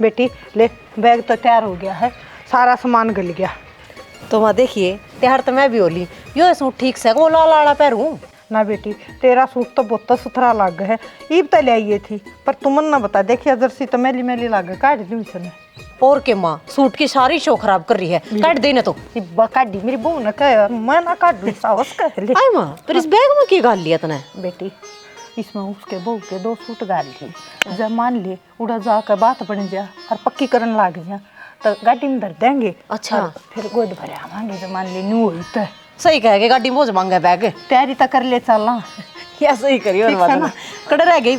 बेटी ले, बैग तो तैयार हो गया है, सारा सामान गल गया। तो वहाँ देखिए तैयार तो मैं भी होली, यो सूट ठीक से वो लाल लाड़ा पहनूं ना बेटी, तेरा सूट तो बहुत सुथरा लाग है, ईब तो ले आई थी, पर तुमन ना बता देखिए जर्सी तो मैली मैली लाग काट दी उसने। और के माँ सूट की सारी शो खराब कर रही है, काट देना तो काट दी मेरी बहू ने कहा मैं ना काट दूँ साहस कह ले। आई माँ पर इस बैग में की गाल लिया तने बेटी, इसमें उसके बहू के 2 सूट गाल ली, जब मान ले उड़ा जाकर बात बन जा और पक्की करन लाग जा तो गाड़ी में धर देंगे। अच्छा फिर गोद भरे आवांगे जब मान ले नू हुई तो सही कह के गाड़ी बोझ मांगा बैग तैयारी तो कर ले चलना। या सही करियो ना कड़े रह गई।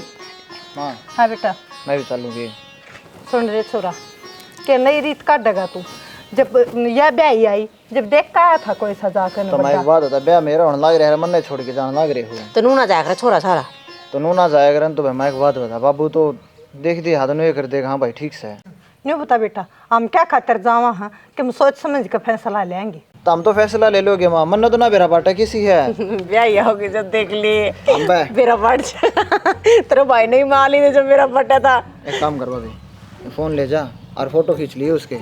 हाँ बेटा मैं भी चलूंगी। सुन रे छोरा के नई रीत काटेगा तू, जब यह ब्याह आई जब देख का आया था कोई सजा कर तो मैं एक बात होता ब्याह मेरा होने लग रहा है, मन नहीं छोड़ के जाने लग रहे हो तो नू ना जाया कर छोरा सारा तो नू ना जाया करन तो मैं एक बात बता बाबू तो देख दी हाथ नहीं कर देगा। हाँ भाई ठीक से नहीं बता बेटा, हम क्या खातर जावा हाँ कि हम सोच समझ के फैसला लेंगे। तो हम तो फैसला ले लोगे माँ, मन तो ना मेरा बाटा किसी है ब्याह होगी जब देख ली बे। मेरा बट तेरे भाई ने मान ली जब मेरा बटा था। एक काम कर भाभी, फोन ले जा और फोटो खींच लिए उसके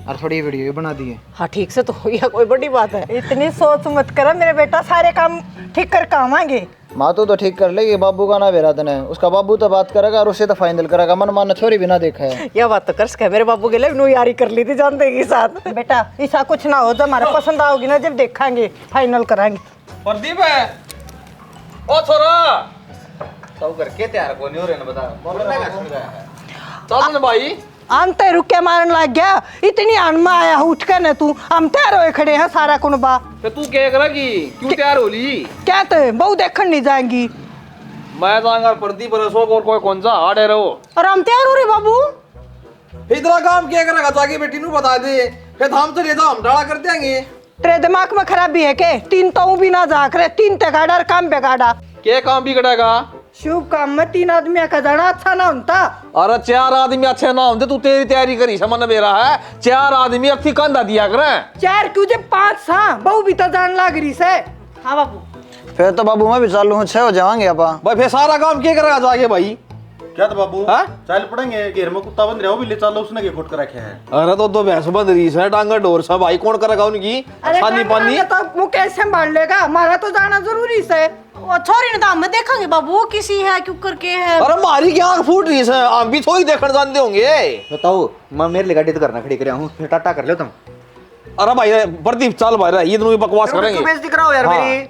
और थोड़ी वीडियो बना दिए। हाँ ठीक से तो या कोई बड़ी बात है। इतनी सोच मत कर मेरे बेटा, सारे काम ठीक कर आवांगे। माँ तो ठीक कर लेगी, बाबू का ना बेरा तने उसका बाबू तो बात करेगा और उसे तो फाइनल करेगा, मन मानना छोरी भी ना देखा है। यह बात तो कर सके मेरे बाबू के लिए नू यारी कर ली थी जानते के साथ। बेटा ऐसा कुछ ना हो, जब हमारा पसंद आओगी ना जब देखेंगे फाइनल कराएंगे। प्रदीप है ओ छोरा सब करके तैयार को नहीं हो रहे ना बता बोलना क्या सुन रहा है चल ना भाई हम तो रुके मारन लग गया, इतनी अनमा आया उठ कर न तू, हम तैयार होए खड़े हैं सारा कुनबा। तो तू क्या करेगी क्यों तैयार हो ली? क्या तो बहु देखन नहीं जाएंगी। मैं जाऊंगा प्रदीप रसो और कोई कौन सा हार्ड है रहो और हम तैयार हो रहे बाबू। इतना काम क्या करेगा जाके बेटी नु बता दे फिर हम तो ले जाओ हम डाला कर देंगे। तेरे दिमाग में खराबी है के? 3 तो भी ना जा करे, 3 ते गाड़ा और काम पे गाड़ा। क्या काम भी करेगा? शुभ काम में 3 आदमी का जाना अच्छा ना होता। अरे 4 आदमी अच्छे ना होते तू तेरी तैयारी करी समझ मेरा है 4 आदमी अच्छी कंधा दिया करे 4 क्यों जे 5 सा बहु भी तो जान लाग रही से। हाँ बाबू फिर तो बाबू मैं भी चालू हूँ, 6 हो जाएंगे आपा। भाई फिर सारा काम क्या करेगा जाके भाई? क्या तो बाबू हाँ? चल पड़ेंगे घेर में कुत्ता बंद रहा भी ले चलो उसने के फुट कर रखे है। अरे तो 2 भैंस बंद रही है डांगा डोर सब भाई कौन करेगा उनकी पानी पानी तो मुकेश संभाल लेगा, हमारा तो जाना जरूरी से। वो छोरी ने तो हम देखेंगे बाबू वो किसी है क्यों करके है। अरे मारी क्या आंख फूट रही है हम भी थोड़ी देखने जानते होंगे। बताओ मैं मेरे लिए गाड़ी तो करना खड़ी कर हूँ, फिर टाटा कर लो तुम। अरे भाई प्रदीप चल भाई ये दोनों बकवास करेंगे। बेइज्जती कराओ यार मेरी।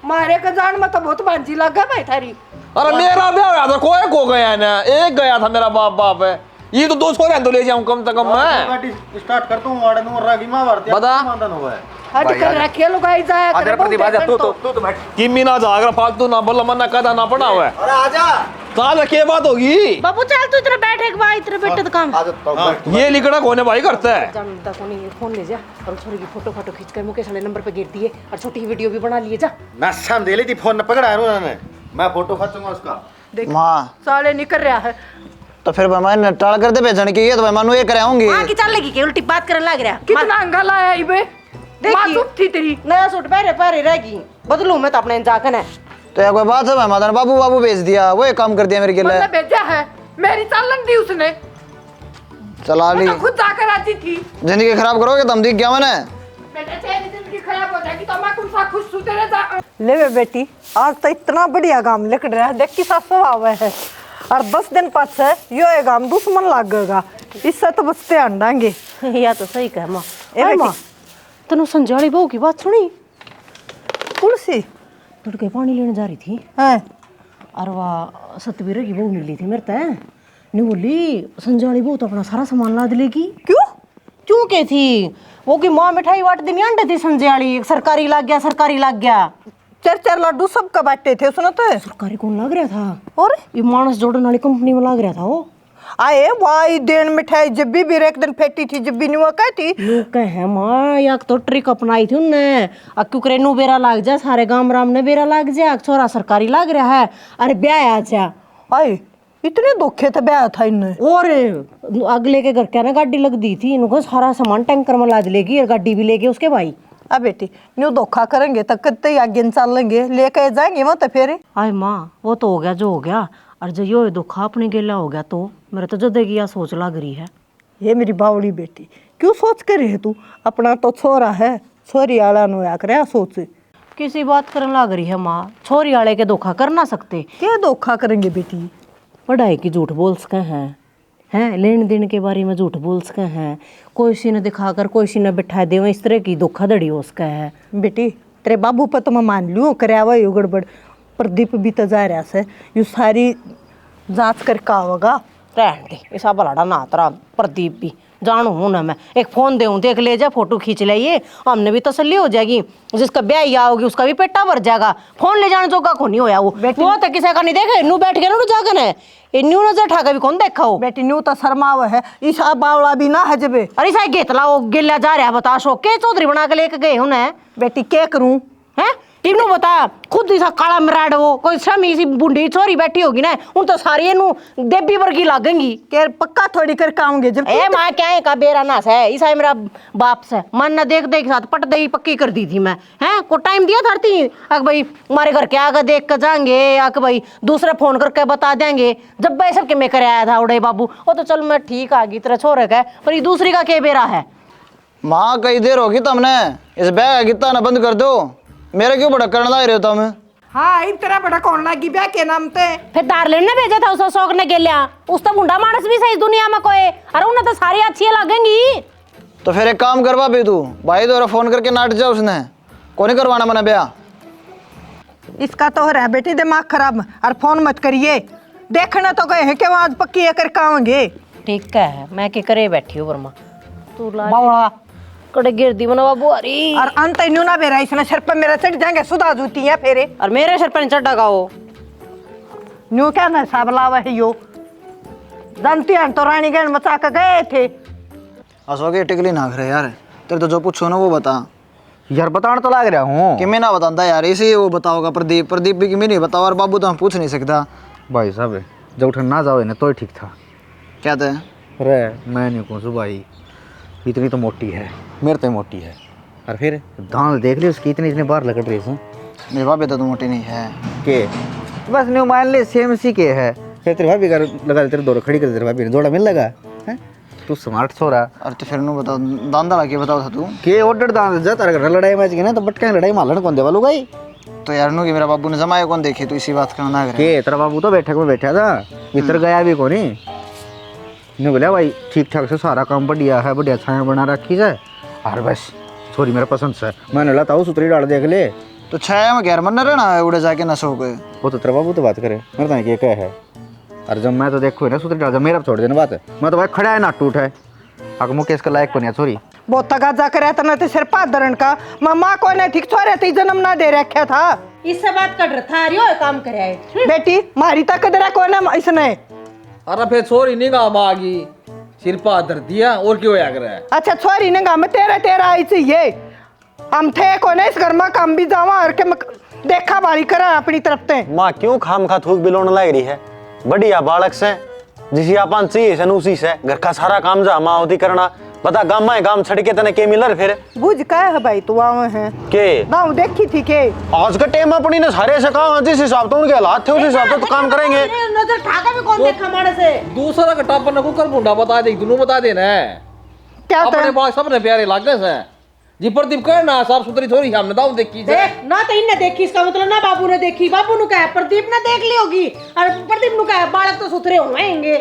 मारे का जान में तो बहुत भांजी लगा भाई थारी। अरे मेरा ब्याह हुआ था कोई को गया ना एक गया था मेरा बाप बाप है ये तो 2 छोरे तो ले जाऊं कम से कम मैं गाड़ी स्टार्ट करता हूँ वाड़ा नूर रागी मां भारती बता। समाधान हुआ है। हट कर रखे लुगाई जाया कर प्रदीप आजा तू बैठ। किमी ना जागर फालतू ना बोला मना कदा ना पड़ा हुआ है। अरे आजा साल के बात होगी बाबू चल तू इधर बैठे के भाई इधर बैठे तो काम आजा तो बैठ। ये लिखड़ा कोने भाई करता है। जानता कौन है फोन ले जा और छोरी की फोटो खींच कर मुकेश वाले नंबर पे गिर दिए और छोटी वीडियो भी बना लिए जा। मैं शाम दे ली थी फोन न पकड़ा है उन्होंने, मैं फोटो खींचूंगा उसका। माँ साले निकल रहा है तो फिर मैं टाल कर दे भेजने की, ये तो मैं मानू ये कराऊंगी। वहां की चल लगी के उल्टी बात करने लग रहा। कितना अंगल आया इबे। देखी थी तेरी नया सूट पहरे पहरे रहेगी बदलू मैं तो अपने जाकर है। तो यार कोई बात है मैं माता ने बाबू बाबू भेज दिया, वो एक काम कर दिया मेरे के लिए। भेजा है मेरी चालन दी उसने, चला ली। खुद जाकर आती थी। जिंदगी खराब करोगे तुम दिख गया मैंने। बेटा तेरी जिंदगी खराब हो जाएगी तो मैं कौन सा खुश सुते रह ले वे बेटी, आज तो इतना बढ़िया काम लिख रहा है, देख की सा स्वभाव है। और 10 दिन पाछे यो ये काम दुश्मन लागेगा, इससे तो बचते अंडांगे। या तो सही कह मां। ए बेटी तनु संजाली बहू की बात सुनी? कुर्सी तुड़के पानी लेने जा रही थी है और वह सतवीर की बहू मिली थी मेरे तय ने बोली संजाली बहू तो अपना सारा सामान लाद लेगी। क्यों क्यों के थी वो की माँ मिठाई बांट देनी अंडे थी संजाली सरकारी लग गया 4 लड्डू सबका बांटे थे उसने तो। सरकारी कौन लग रहा था और ये मानस जोड़न वाली कंपनी में लग रहा था वो। आए वाई देन मिठाई जब भी एक दिन फेटी थी जब भी नुआ कहती लोग कहे माँ या तो ट्रिक अपनाई थी उनने क्यों करेनू बेरा लाग जा सारे गांव राम ने बेरा लाग जा छोरा सरकारी लग रहा है अरे ब्याह आचा आए इतने धोखे थे ब्याह था इनने। और अगले के घर क्या ना गाड़ी लग दी थी इनको सारा सामान टैंकर में लाद लेगी और गाड़ी भी लेके उसके भाई। अब बेटी न्यू धोखा करेंगे तो कितने ही आगे चल लेंगे लेके जाएंगे वहाँ तो फिर। आए माँ वो तो हो गया जो हो गया और जो यो धोखा अपने गेला हो गया तो मेरे तो जदे की यह सोच लग रही है। ये मेरी बावड़ी बेटी क्यों सोच कर रही है तू? अपना तो छोरा है, छोरी आला नो या करे सोच। किसी बात करने लग रही है माँ, छोरी वाले के धोखा कर ना सकते। क्या धोखा करेंगे बेटी? पढ़ाई की झूठ बोल सके हैं लेन देन के बारे में झूठ बोल सके हैं, कोई सी ने दिखाकर कोई सी ने बिठा दे, इस तरह की धोखाधड़ी हो सके है। बेटी तेरे बाबू पर तो मैं मान लूँ कराया हुआ यू गड़बड़, प्रदीप भी तो जा रहा से यू सारी जांच करके आवेगा। रहन दे, ऐसा बलाड़ा ना तरा प्रदीप भी जानू हूं ना मैं, एक फोन देऊं देख ले जा, फोटो खींच ले, हमने भी तसल्ली हो जाएगी। जिसका ब्याह ही आओगी उसका भी पेटा भर जाएगा। फोन ले जाने जोगा को नहीं होया वो तो किसी का नहीं देखे, इन्नू बैठ गया ना जागन है, इन्नू नजर ठाका भी कौन देखा हो। बेटी न्यू तो शर्माव है, ईसा बावड़ा भी ना हजबे। अरे सा गेतला वो गिल्ला जा रहा बता शो के चौधरी बना के लेके गए उन्हें। बेटी क्या करूं हैं इन्नू बता, खुद ही सा काला मराड वो कोई शमी सी बुंडी छोरी बैठी होगी ना, उन तो सारी इन्नू देवी वर्गी लागेंगी। के पक्का थोड़ी करके आऊंगे जब ए माँ क्या है का बेरा नास है, ईसा मेरा बाप से मन न देख देख साथ पट दही पक्की कर दी थी मैं। हैं को टाइम दिया धरती अक भाई हमारे घर के आगे देख कर जाएंगे, अक भाई दूसरे फोन करके बता देंगे। जब भाई सबके मैं करे आया था उड़े बाबू, वो तो चल मैं ठीक आ गई तेरा छोरे का, पर ये दूसरी का क्या बेरा है। माँ कई देर होगी तुमने इस बैग कितना ना बंद कर दो, मेरे क्यों बड़ा करने लग रहे हो तुम? हाँ इन तरह बड़ा कौन लागी ब्याह के नाम ते। फिर दार्लिन ने भेजा था उस शौक ने गेलिया, उस तो मुंडा मानस भी सही दुनिया में कोई, अरे उन्हें तो सारी अच्छी लगेंगी। तो फिर एक काम करवा भी तू भाई दोरा फोन करके नाट जा, उसने को नहीं करवाना मना ब्याह। इसका तो हो रहा है बेटी दिमाग खराब, और फोन मत करिए, देखना तो गए हैं कि वहाँ आज पक्की है करके आवेंगे। ठीक है मैं के करे बैठी हूँ वर्मा, तू ला बावड़ा कड़े गिर दी मना बाबू। अरे और अंत न्यू ना बेरा इसने सिर पर मेरा चढ़ जाएंगे, सुधा जूती है फेरे और मेरे सिर पर नहीं चढ़ा वो न्यू क्या ना हिसाब लावा है यो। जानती हैं तो रानी गण मचा के गए थे। असोगे टिकली ना करे यार, तेरे तो जो पूछो ना वो बता यार बताने तो लग रहा हूँ कि मैं ना बताता यार, इसे वो बताओगा प्रदीप, प्रदीप भी कि मैं नहीं बताओ, और बाबू तो हम पूछ नहीं सकता। भाई साहब जब उठन ना जाओ ना तो ठीक था। क्या थे? अरे मैं नहीं कहूँ भाई, इतनी तो मोटी है, मेरे तो मोटी है, और फिर दांत देख ली उसकी इतनी इतनी बार लकड़ रही है। मेरे भाभी तो मोटी नहीं है के बस न्यू मान ले सेम सी के है, फिर तेरे भाभी का लगा तेरे दो खड़ी कर तेरे भाभी ने जोड़ा मिल लगा है, तू स्मार्ट छोरा। और तो फिर नु बताओ दांदा के बताओ था तू के ऑर्डर दांत जा तारा घर लड़ाई मैच के ना तो बटका लड़ाई मालन कौन दे वालू भाई। तो यार नु कि मेरा बाबू ने जमाया कौन देखी, तो इसी बात का ना करे। के तेरा बाबू तो बैठक में बैठा था, भीतर गया भी कोनी ने बोला भाई ठीक ठाक से सारा काम बढ़िया है, बढ़िया छाया बना रखी है, और बस छोरी मेरा पसंद से मैंने लता हूँ सुतरी डाल देख ले। तो छाया में गैर मन रहना है उड़े जाके नशो के। वो तो तेरा बाबू तो बात करे, मेरे तो क्या है, और जब मैं तो देखो ना सुतरी डाल जब मेरा छोड़ देना बात है, मैं तो भाई खड़ा है ना टूट है अगर मुकेश का लायक बनिया छोरी। बहुत तगाजा करे तो न सिर पादरण का मामा को ने ठीक छोरे ती जन्म ना दे रखा था। इससे बात कर रहा था, अरे काम करे बेटी मारी तक कदरा को ना इसने। अरे फिर छोरी नहीं गाँव आ गई, सिर पर धर दिया और क्यों आग रहा है। अच्छा छोरी ने गाँव में तेरा तेरा आई चाहिए, हम थे को इस घर में काम भी जावा और के देखा बारी करा अपनी तरफ से। माँ क्यों खाम खा थूक बिलोने लग रही है, बढ़िया बालक से जिसी अपन चाहिए सन उसी से घर का सारा काम जा माँ होती करना, बता गाँव में काम छड़ के तने के मिलर फिर बुझ का है भाई तू आवे है के गाँव देखी थी के आज का टाइम अपनी ने सारे से काम जिस हिसाब तो उनके हालात थे उस हिसाब से तो काम करेंगे। नजर ठाका भी कौन देखा मारे से दूसरा का टापर न कुकर मुंडा बता दे, दोनों बता देना है क्या अपने बात सबने प्यारे लागने से जी प्रदीप करना साफ सुथरी थोड़ी हमने दाऊ देखी से। देख ना तो इनने देखी, इसका मतलब ना बाबू ने देखी, बाबू नु कहा प्रदीप ने देख ली होगी, और प्रदीप नु कहा बालक तो सुथरे होंगे।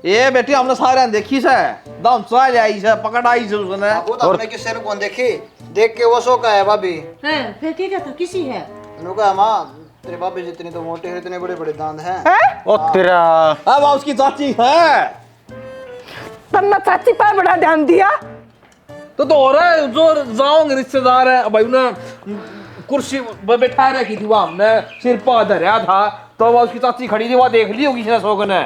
ये बेटी हमने सारे देखी से दाऊ चल आई से पकड़ आई से उसने। वो तो हमने किसी ने कौन देखी, देख के वो सो का है भाभी। हैं फिर क्या कहता किसी है नु कहा मां तेरे भाभी जितनी तो मोटे हैं इतने बड़े बड़े दांत हैं। ओ तेरा अब उसकी चाची है तन्ना चाची पर बड़ा ध्यान दिया तो हो रहा है जो जाओगे रिश्तेदार है भाई उन्हें कुर्सी पर बैठा रखी थी वहां, हमने सिर पर धरा था तो वह उसकी चाची खड़ी थी, वह देख ली होगी इसने शौक ने।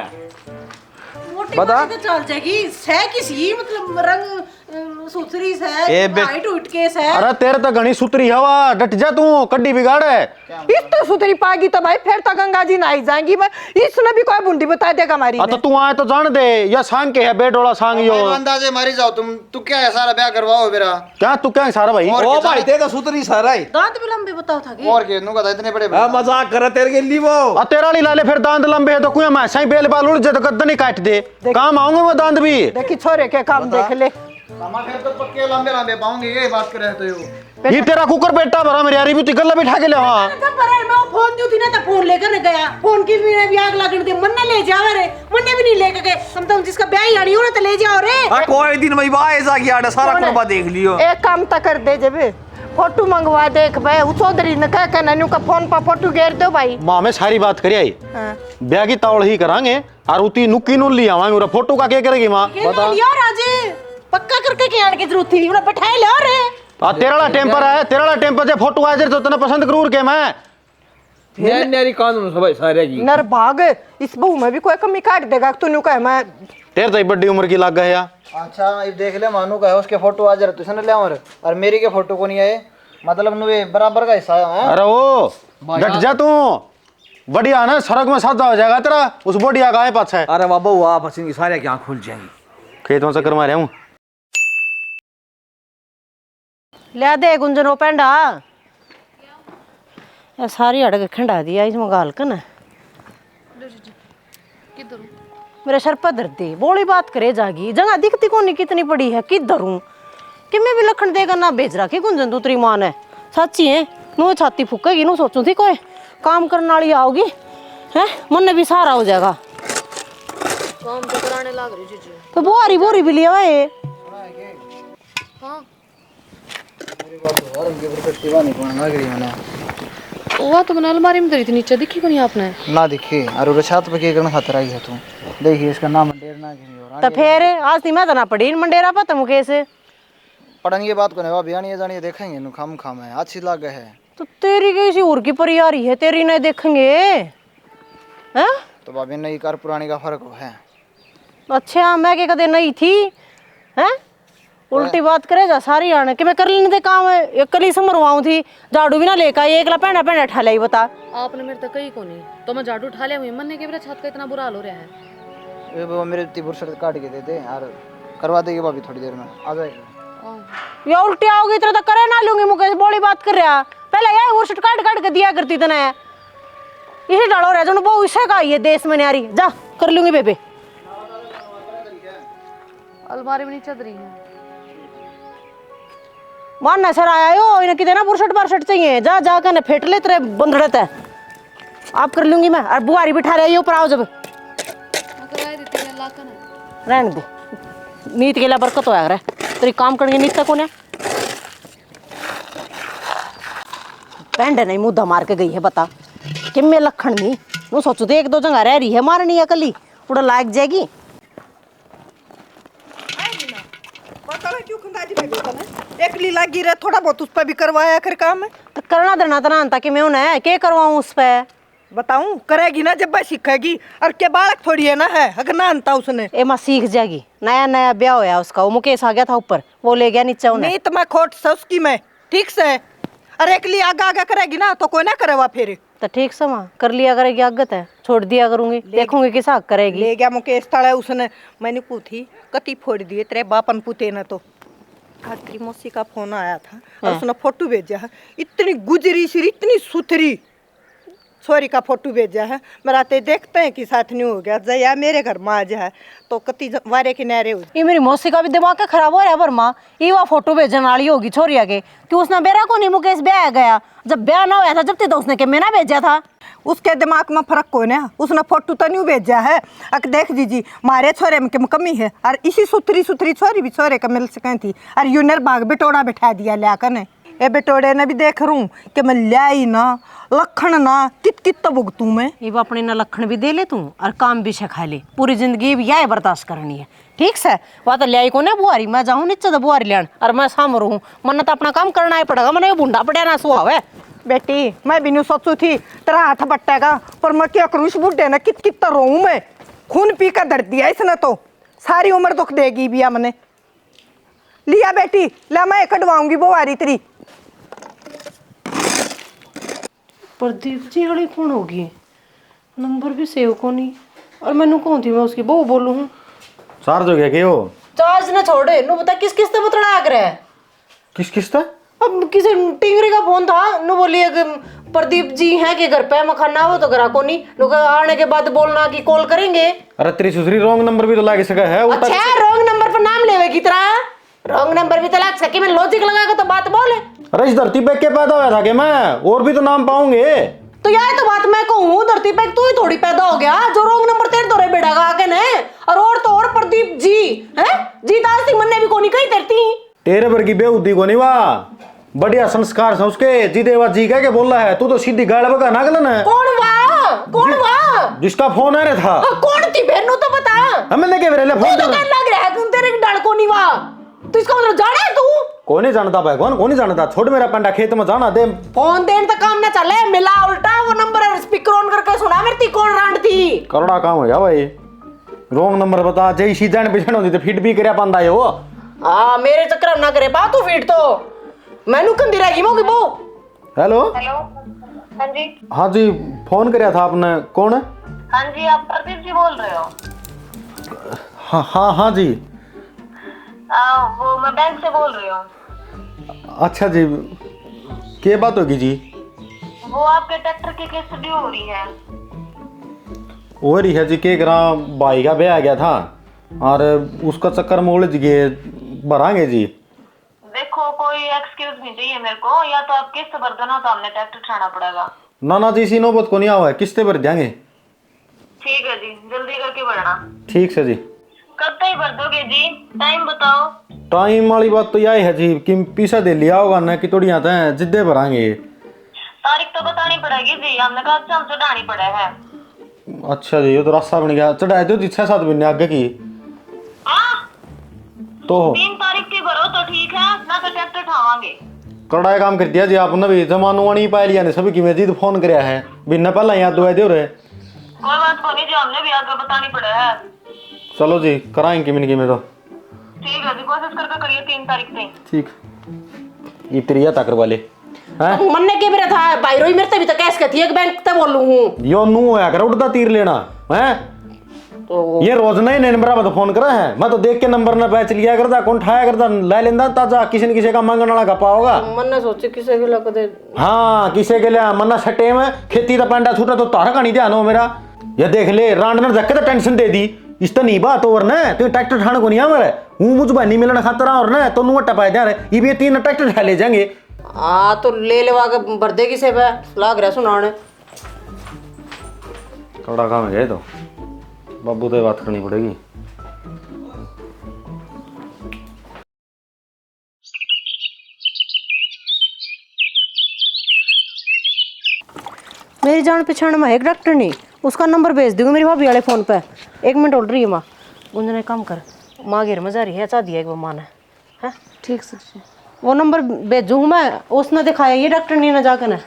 मोटी बात तो चल जाएगी, सह किसी मतलब रंग सुथरी से ए बे- हाइट उठ के से अरे तेरे तो घनी सुतरी हवा डट जा तू कड्डी बिगाड़ है। इस तो सुतरी पागी तो भाई फिर तो गंगा जी नहाई जाएंगी मैं। इसने भी कोई बूंदी बता देगा हमारी तो तू आए तो जान दे या सांग के है बेडोला सांग यो अंदाजे मारी जाओ तू क्या है सारा ब्याह करवाओ मेरा। क्या तू क्या सारा भाई ओ भाई ते तो सुतरी सारा है दांत भी लंबे बताओ था कि और के नु का इतने बड़े आ, मजाक कर तेरे के लिए वो आ तेरा ली लाले फिर दांत लंबे है तो कुया मैं सही बेल बाल उड़ जाए तो कद नहीं काट दे काम आऊंगा मैं दांत भी देखी छोरे के काम देख ले। मामा फिर तो पक्के लंबे लंबे पाऊंगे ये बात करे तो ये तेरा कुकर बेटा भरा मेरी यारी भी तिगल्ला बिठा के ले वहां जब पर मैं फोन दी थी ना तो फोन लेकर न गया फोन की भी आग लगन दे मन ले जाओ रे मन भी नहीं लेके गए तुम जिसका ब्याह ही आनी हो ना तो ले जाओ रे आ, कोई दिन भाई बाय जा गया सारा कुरबा देख लियो। एक काम तो कर दे जब फोटो मंगवा देख भाई वो चौधरी ने कह के नन्नू का फोन पर फोटो घेर दो भाई। मां में सारी बात करी आई हाँ। ब्याह की तावड़ ही करांगे और उती नुक्की नु ली आवांगे और फोटो का क्या करेगी मां बता लियो राजे पक्का करके के आने की जरूरत थी उन्हें बैठाए लो रे आ तेरा टेम्पर है तेरा टेम्पर से फोटो आ जाए तो तने पसंद करूर के मैं न्यारी कानून सब सारे की नर भाग इस बहू में भी कोई कमी काट देगा तू कह मैं तेरे तो बड़ी उम्र की लग गया या अच्छा ये देख ले मानू का है उसके फोटो आ जा तुझे ले और मेरी के फोटो को नहीं आए मतलब नुए बराबर का हिस्सा है। अरे ओ डट जा तू बढ़िया ना सड़क में साधा हो जाएगा तेरा उस बढ़िया का है पाछे अरे बाबा वाह पसीन की सारे की आंख खुल जाएंगी खेतों से कर मारे हूं ले दे गुंजनो पेंडा ये सारी अड़क खंडा दिया इसमें गाल का ना मेरे सर पर दर्द दे बोली बात करे जागी जगह दिखती कौन कितनी बड़ी है किधर हूँ कि मैं भी लखन देगा ना भेज रखी गुंजन तू तेरी मां ने सच्ची है नो छाती फूकेगी नो सोचू थी कोई काम करने वाली आओगी है मन भी सहारा हो जाएगा काम तो कराने लग रही जी तो बोरी बोरी भी लिया है हाँ मेरी बात तो और उनके ऊपर कट्टी नहीं कौन लग रही मैंने वो तो मैंने अलमारी में धरी थी नीचे दिखी को नहीं आपने ना दिखी और उरे छात पे के करना खतरा ही है तू देखिए इसका नाम मंडेर ना गिनी और तो फिर आज नहीं मैं तो ना पड़ी मंडेरा पता मुकेश पढ़न ये बात को नहीं बियान ये जानिए देखेंगे नु खाम खाम है अच्छी लग है तो तेरी कैसी और की परी आ रही है तेरी नहीं देखेंगे हैं तो भाभी नई कार पुरानी का फर्क है। अच्छा मैं के कदे नहीं थी हैं उल्टी बात करे जा सारी आने कि मैं कर लेने दे काम है एक कली से मरवाऊं थी झाड़ू भी ना लेकर आई एकला पेंडा पेंडा ठा लाई बता आपने मेरे तक कही को नहीं तो मैं झाड़ू उठा लिया हुई मन्ने के मेरा छत का इतना बुरा हाल हो रहा है ये वो मेरे तिबुर से काट के दे दे और करवा देगी भाभी थोड़ी देर में आ जाएगी। या उल्टी आओगी तेरे तो करे ना लूंगी मुकेश बड़ी बात कर रहा पहले यार वो शर्ट काट काट के दिया करती तने इसे डालो रह जो बहु इसे का ये देश में न्यारी जा कर लूंगी बेबे अलमारी में नीचे धरी है मान नशर आया यो इन्हें कितने ना बुरशट बारशट चाहिए जा जा कर फेट ले तेरे बंधड़त है आप कर लूंगी मैं और बुआरी बिठा रही ऊपर आओ जब करवाई देती है लाख ना रहने दे नीत के लिए बरकत होया रे तेरी काम करने नीत तक है पेंड नहीं मुद्दा मार के गई है बता कि मैं लखन नहीं वो सोचो तो एक दो जगह रह रही है मारनी है कली उड़ा लाग जाएगी पता है क्यों खंगाजी में बेटा ने एक लीला गिरे थोड़ा बहुत उस पर भी करवाया कर काम है तो करना देना तो ना ताकि मैं उन्हें क्या करवाऊं उस पे बताऊं करेगी ना जब वह सीखेगी और के बालक थोड़ी है ना है अगर ना अंता उसने ए मां सीख जाएगी नया नया ब्याह होया उसका वो मुकेश आ गया था ऊपर वो ले गया नीचे उन्हें नहीं तो मैं खोट से उसकी मैं ठीक से अरे एक ली आगा आगा करेगी ना तो कोई ना करेवा फिर तो ठीक से मां कर लिया करेगी आगत है छोड़ दिया करूंगी देखूंगी किस हक करेगी ले गया मुकेश ताड़ा उसने मैंने पूछी कति फोड़ दिए तेरे बापन पुते ने तो आज तेरी मौसी का फोन आया था और उसने फोटो भेजा है इतनी गुजरी सी इतनी सुथरी छोरी का फोटो भेजा है मेरा ते देखते हैं कि साथ नहीं हो गया जया मेरे घर में आ जाए तो कति वारे किनारे हो ये मेरी मौसी का भी दिमाग का खराब हो रहा है पर माँ ये वो फोटो भेजने वाली होगी छोरी आगे कि उसने बेरा को नहीं मुकेश ब्याह गया जब ब्याह ना होया था जब तो उसने के मैंने भेजा था उसके दिमाग में फर्क कोई ना उसने फोटो तो नहीं भेजा है अक देख दीजिए मारे छोरे में कमी है और इसी सुथरी सुथरी छोरी भी छोरे का मिल सकें थी और यूनर बाग बिटोड़ा बिठा दिया लिया कने ए बिटोड़े ने भी देख रू कि मैं लाई ना लखन ना कित कित तो भुगतू मैं ये वो अपने न लखन भी दे ले तू और काम भी सिखा ले पूरी जिंदगी भी यह बर्दाश्त करनी है ठीक से वह तो लियाई को ना बुआरी मैं जाऊँ नीचे तो बुआरी लियान और मैं साम रहूँ मन तो अपना काम करना ही पड़ेगा मैंने बूढ़ा पड़ा ना सुहाव है बेटी मैं भी नहीं सोचू थी तेरा हाथ बट्टेगा पर मैं क्या करूँ इस बुढ़े ने कित कित तो रोऊं मैं खून पी कर दर्द दिया इसने तो सारी उम्र दुख देगी भी हमने लिया बेटी, ला मैं कटवाऊंगी वो वारी तेरी। प्रदीप जी वाली कौन होगी? नंबर भी सेव को नहीं, और मैंने कौन थी मैं उसकी बहू बोलूं हूँ। चार्ज हो गया कि वो चार्ज ना छोड़े, नु बता किस किस से बतड़ा कर है? किस किस था? अब किसी टिंगरी का फोन था, नु बोलिए कि प्रदीप जी हैं कि घर पे मखाना वो तो करा को नहीं, नु आने के बाद बोलना कि कॉल करेंगे। अरे तेरी सुसरी रॉन्ग नंबर भी तो लागे सका है। अच्छा रॉन्ग नंबर पर नाम लेवे की तरह, रॉन्ग नंबर भी तो लग सके, मैं लॉजिक लगा के तो बात बोले। अरे इस धरती पे क्या पैदा हुआ था कि मैं और भी तो नाम पाऊंगे। तो यार तो बात मैं कहूँ, धरती पे तू ही थोड़ी पैदा हो गया जो रॉन्ग नंबर तेरे तोरे बेड़ा का आके ने, और तो और प्रदीप जी हैं जी दास सिंह मन्ने भी कोनी कही तेरती तेरे पर की बेउद्दी को नहीं वाह, बढ़िया संस्कार से उसके जी देवा जी कह के बोल रहा है, तू तो सीधी गाड़ बगा नागलन है। कौन वाह जिसका फोन आ रहा था कौन थी बहनों तो बता। हमने के वेले फोन तो कहने लग रहा है तुम तेरे डर को नहीं वाह, तो इसका मतलब जाने है तू? कौन नहीं जानता भाई, कौन नहीं जानता, छोड़ मेरा पंडा खेत में जाना दे। फोन देने तक काम ना चले, मिला उल्टा वो नंबर स्पीकर ऑन करके सुना मेरी थी कौन रांड थी। करोड़ा काम हो गया भाई, रॉन्ग नंबर बता जय सी जान पिछड़ होती तो फिट भी करया पांदा है वो। हां मेरे चक्कर ना करे पा तू फिट तो मैनू कंदी रहेगी मोगी बो। हेलो हेलो, हाँ जी। हाँ जी फोन करया था आपने, कौन है? हाँ जी, आप प्रदीप जी बोल रहे हो? हाँ जी। वो मैं बैंक से बोल रही हूँ। अच्छा जी, क्या बात होगी जी? वो आपके ट्रैक्टर की किस्त ड्यू हो रही है। हो रही है जी, के ग्राम भाई का ब्याह आ गया था और उसका चक्कर में उलझ गए, भरांगे जी। देखो कोई एक्सक्यूज नहीं चाहिए मेरे को, या तो आप किस्त भर दो ना तो हमने ट्रैक्टर उठाना पड़ेगा। ना जी इसी नौबत को नहीं आवा है, किस्ते भर देंगे। ठीक है जी, जल्दी करके भरना। ठीक से जी। कब तक भर दोगे जी? टाइम बताओ। टाइम वाली बात तो यही है जी कि पीछा दे लिया होगा ना कि थोड़ी आता है जिद्दे भरांगे। तारीख तो बतानी पड़ेगी जी, हमने कहा हम चढ़ानी पड़े है। अच्छा जी, ये तो रास्ता बन गया, चढ़ाए दो जी 6-7 महीने आगे की तो 3 तारीख की भरो तो ठीक है ना, तो ट्रैक्टर उठावांगे। कड़ा काम कर दिया जी आपने भी, जमानो नहीं पाए लिया ने सभी की मैं जी फोन कराया है बिना पहला याद दुआ दे रहे। कोई बात को नहीं जी, हमने भी आगे बतानी पड़े है। चलो जी कराएंगे मिनकी में तो ठीक है जी, कोशिश करके करिए 3 तारीख से। ठीक। ये त्रिया तक वाले हैं मन्ने के मेरा था भाई रोई मेरे भी तो कैश का थी एक बैंक तक बोलूं हूं यो नू होया कर उड़ता तीर लेना है तो ये रोज नहीं नंबर पर फोन करा है, मैं तो देख के नंबर ना बैच लिया करता, कौन ठाया करता ले लेंदा ताजा किसी न किसी का मांगने वाला गप्पा होगा। मन्ने सोचे किसे के लग दे। हाँ किसे के लिए मन्ना छट्टे में खेती का पंडा छूटा तो तारा का नहीं ध्यान हो मेरा, ये देख ले रांड ने धक्के तो टेंशन दे दी, इस तो नहीं बात और ना तो ट्रैक्टर ठाने को नहीं आ मेरे हूं मुझ भाई नहीं मिलना खातर और ना तो नुआ टपाए जा रहे ये भी 3 ट्रैक्टर उठा ले जाएंगे। तो ले लेवा के भर देगी से पे लाग रहा सुनाने थोड़ा काम है तो बाबू तो बात करनी पड़ेगी। मेरी जान पहचान में एक डॉक्टर नहीं, उसका नंबर भेज दूंगी मेरी भाभी वाले फोन पे। 1 मिनट होल्ड रही है माँ, गुंजना काम कर, माँ घेर मजा रही है, चाह दिया एक वो माँ ने है। ठीक सर, वो नंबर भेजू मैं, उसने दिखाया ये डॉक्टर नहीं ना जाकर ना।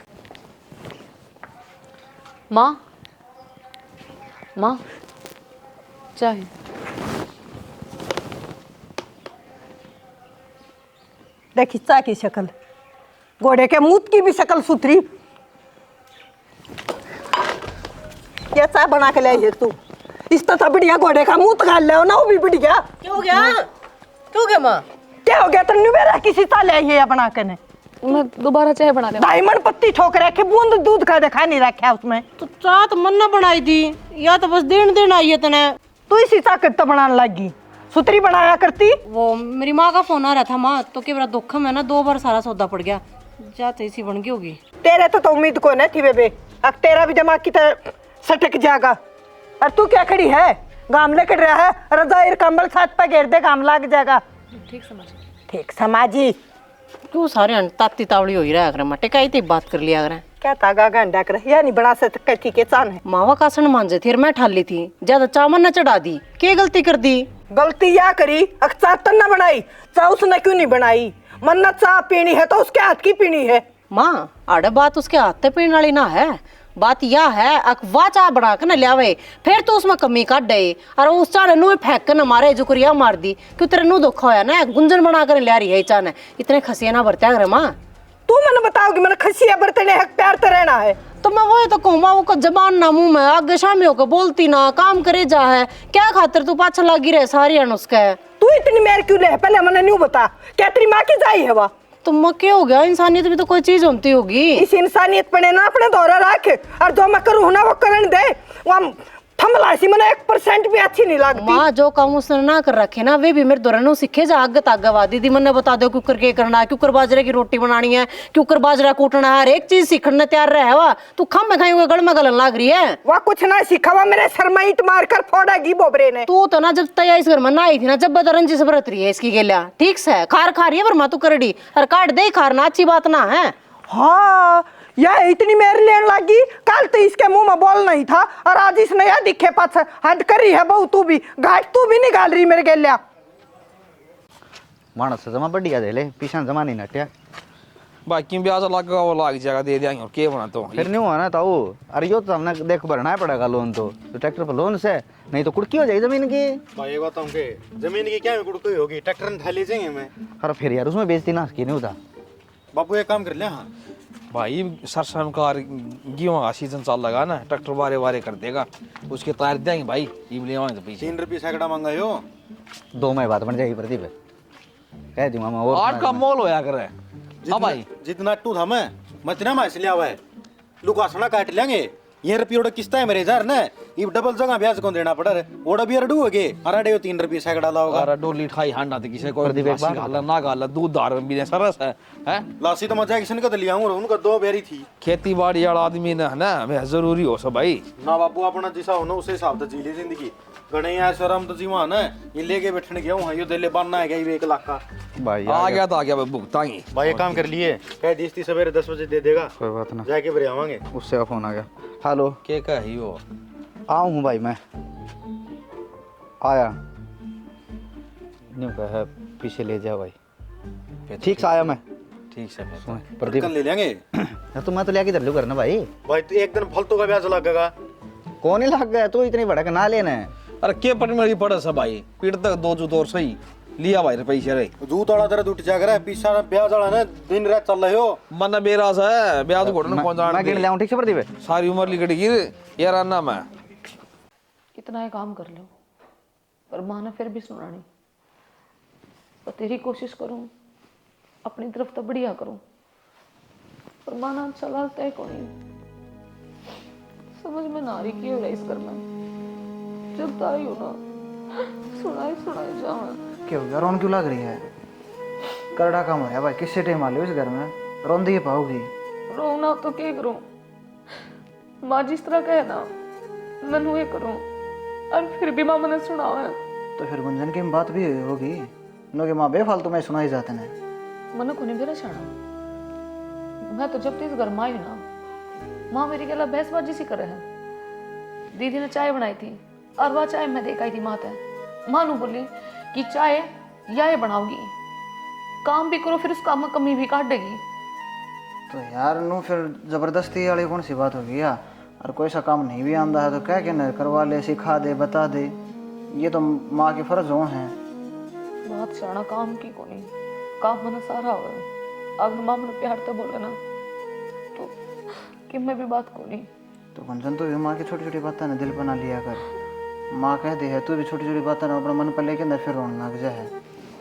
माँ माँ चाहिए देखी चा की शक्ल, घोड़े के मुंह की भी शक्ल सुथरी। क्या चा बना के लाइए तू? इस तो बढ़िया घोड़े का मुंह खा ले ना, वो भी बढ़िया। क्या हो गया? क्यों गया माँ? क्या हो गया? तन्नू मेरा किसी चा ले आइए बना के ने। मैं दोबारा चाय बना दे। डायमंड पत्ती ठोक रखे, बूंद दूध का देखा नहीं रखा उसमें। तो चाह तो मन्ना बनाई थी, या तो बस देन आई है तने। तू इसी चा कितना बनाने लगी, सुतरी बनाया करती। वो मेरी माँ का फोन आ रहा था माँ, तो क्या मेरा दुख है ना 2 बार सारा सौदा पड़ गया, जाते इसी बन गई होगी। तेरे तो उम्मीद को न थी बेबे, अब तेरा भी दिमाग की तरह सटक जाएगा। और तू क्या खड़ी है, गाम लेकर रहा है, रजाई कंबल साथ पे घेर दे, गाम लग जाएगा। ठीक समाजी क्यों सारे ताती तावड़ी हो ही रहा है, मटे का ही बात कर लिया करें। क्या तागा गंडा कर या नहीं बना सकते के चान है। मावा कासन मांजे थी मैं ठाली थी, ज्यादा चावल न चढ़ा दी, क्या गलती कर दी? गलती या करी, अक्सर तन न बनाई चा, उसने क्यों नहीं बनाई? मन्नत चाह पीनी है तो उसके हाथ की पीनी है। माँ आड़े बात उसके हाथ पे पीने वाली ना है, बात यह है अकवा चा बना के न लियावे फिर तो उसमें कमी काट दे और उस चाने नु फेंक के न मारे जो कुरिया मार दी क्यों तेरे नु दुख होया ना गुंजन बना कर लिया रही है चाने इतने खसिया ना बरत्या करे मां तू मैंने बताओगी मैंने खसिया बरतने हक प्यार तो रहना है तो मैं वही तो कहूँ माँ वो जबान ना मुंह में आगे शामी होकर बोलती ना काम करे जा है क्या खातिर तू पाछा लगी रहे सारी अनुष्का तू इतनी मेर क्यों ले पहले मैंने न्यू बता क्या तेरी माँ की जाई है वह तो मैं क्या हो गया इंसानियत भी तो कोई चीज होती होगी इस इंसानियत पड़े ना अपने दौरा रख और जो मैं करूँ ना वो करने दे वहाँ थमलासी मैंने 1% भी अच्छी नहीं लगती माँ जो काम उसने ना कर रखे ना वे भी मेरे दौरान सीखे जा आगे तागा दीदी मैंने बता दो कुकर के करना है कुकर बाजरे की रोटी बनानी है कुकर बाजरा कूटना है हर एक चीज सीखने तैयार रहे हुआ तू खम में खाई हुए गड़ में गलन लाग रही है वह कुछ ना सीखा हुआ मेरे सर में ईंट मार कर फोड़ेगी बोबरे ने तू तो ना जब तैयार इस घर में ना आई थी ना जब बदरंजी से बरत रही है इसकी गेलिया ठीक से खार खा रही है पर माँ तू करड़ी और काट दे खार ना अच्छी बात ना है हाँ यह इतनी मेर लेने लगी कल तो इसके मुंह में बोल नहीं था और आज इसने यह दिखे पास हट करी है बहु तू भी घाट तू भी निकाल रही मेरे गेलिया मानस जमा बढ़िया दे ले पीछा जमा नहीं नटिया बाकी ब्याज लगा वो लाग जाएगा दे देंगे और क्या बना तो फिर नहीं हुआ ना ताऊ अरे यो तो हमने देख भरना पड़ेगा लोन तो ट्रैक्टर पर लोन से नहीं तो कुड़की हो जाएगी जमीन की भाई ये बताऊं के जमीन की क्या कुड़कोई होगी ट्रैक्टर में ढाली जाएंगे मैं अरे फिर यार उसमें बेचती ना की नहीं होता बाबू एक काम कर ले हाँ भाई सरसमकार गेहूं का सीजन चल लगा ना ट्रैक्टर बारे बारे कर देगा उसके तार देंगे भाई इबले वहां तो पीछे 3 रुपये सैकड़ा मांगा हो 2 में बात बन जाएगी प्रदीप कह दूंगा मैं और आठ का मोल होया करे हाँ भाई जितना टू था मैं मतना में इसलिए आवा है लुका सना काट लेंगे ये रुपये किस्ता है मेरे हजार ना ये डबल जगह ब्याज कौन देना पड़ा रे ओड़ा भी अरडू होगे अराडे 3 रुपये सैकड़ा लाओगा अरे डोली ठाई हांडा तो किसे कोई लासी गाला ना गाला दूध दार भी ने सरस है हैं लासी तो मजा किसी ने लिया हूं उनका 2 बेरी थी खेती बाड़ी वाला आदमी ने है ना वे जरूरी हो सब भाई ना बाबू अपना जैसा हो ना उसे हिसाब से जी ले जिंदगी गणे ऐश्वरम तो जीवा ना ये लेके बैठने गया हूं यो दिले बनना है गई 1 लाख का भाई आ गया तो आ गया भुगतांगी भाई ये काम कर लिए कह दी सवेरे 10 बजे दे देगा कोई बात ना जाके भरे आवांगे उससे का फोन आ गया हेलो के कही हो आऊँ हूँ भाई मैं आया न्यू कहा पीछे ले जा भाई ठीक से आया मैं ठीक से सुन प्रदीप कल ले लेंगे यार तो मैं तो लेके चलू करना भाई भाई तो एक दिन फालतू का ब्याज लगेगा कौन ही लग गया तू इतनी भड़क ना लेना है अरे के पट मेरी पड़ा सब भाई पीड़ तक 2 जूत और सही लिया भाई पैसे रे जूत वाला दर्द उठ जाएगा पीछा ब्याज वाला ना दिन रात चल रहे हो मन बेरास है ब्याज घोड़ने कौन जान मैं गिन ले आऊँ ठीक से प्रदीप सारी उम्र लिकट गिर यार अन्ना मैं कितना है काम कर लो पर माँ ने फिर भी सुना नहीं पर तेरी कोशिश करूँ अपनी तरफ तो बढ़िया करूँ पर माना चला तय को नहीं समझ में ना आ रही क्यों हो रहा इस घर में जब आई हो ना सुनाई जाओ क्यों यार रोन क्यों लग रही है करड़ा काम है भाई किससे टाइम आ इस घर में रोन दी पाओगी रोना तो क्या करूं माँ जिस तरह कहे ना मैं वो करूं और फिर भी माँ मैंने सुना है तो फिर गुंजन की बात भी होगी उनके माँ बेफालतू में सुनाई जाते हैं मैंने को नहीं बेरा छाना मैं तो जब इस घर में आई ना माँ मेरी गला बहसबाजी सी करे है दीदी ने चाय बनाई थी और वह चाय मैं देख आई थी माता माँ नू बोली कि चाय या ये बनाओगी काम भी करो फिर उस काम में कमी भी काट देगी तो यार नू फिर जबरदस्ती वाली कौन सी बात होगी यार और कोई सा काम नहीं भी आंदा है तो क्या कहना करवा ले सिखा दे बता दे ये तो माँ के फर्ज हो हैं बहुत शाना काम की को नहीं काम मैंने सारा हो अगर माँ मैंने प्यार तो बोले ना तो कि मैं भी बात को नहीं तो गुंजन तो भी माँ की छोटी छोटी बातें ना दिल बना लिया कर माँ कह दे है तू भी छोटी छोटी बातें ना अपना मन पर लेके ना फिर रोने लग जाए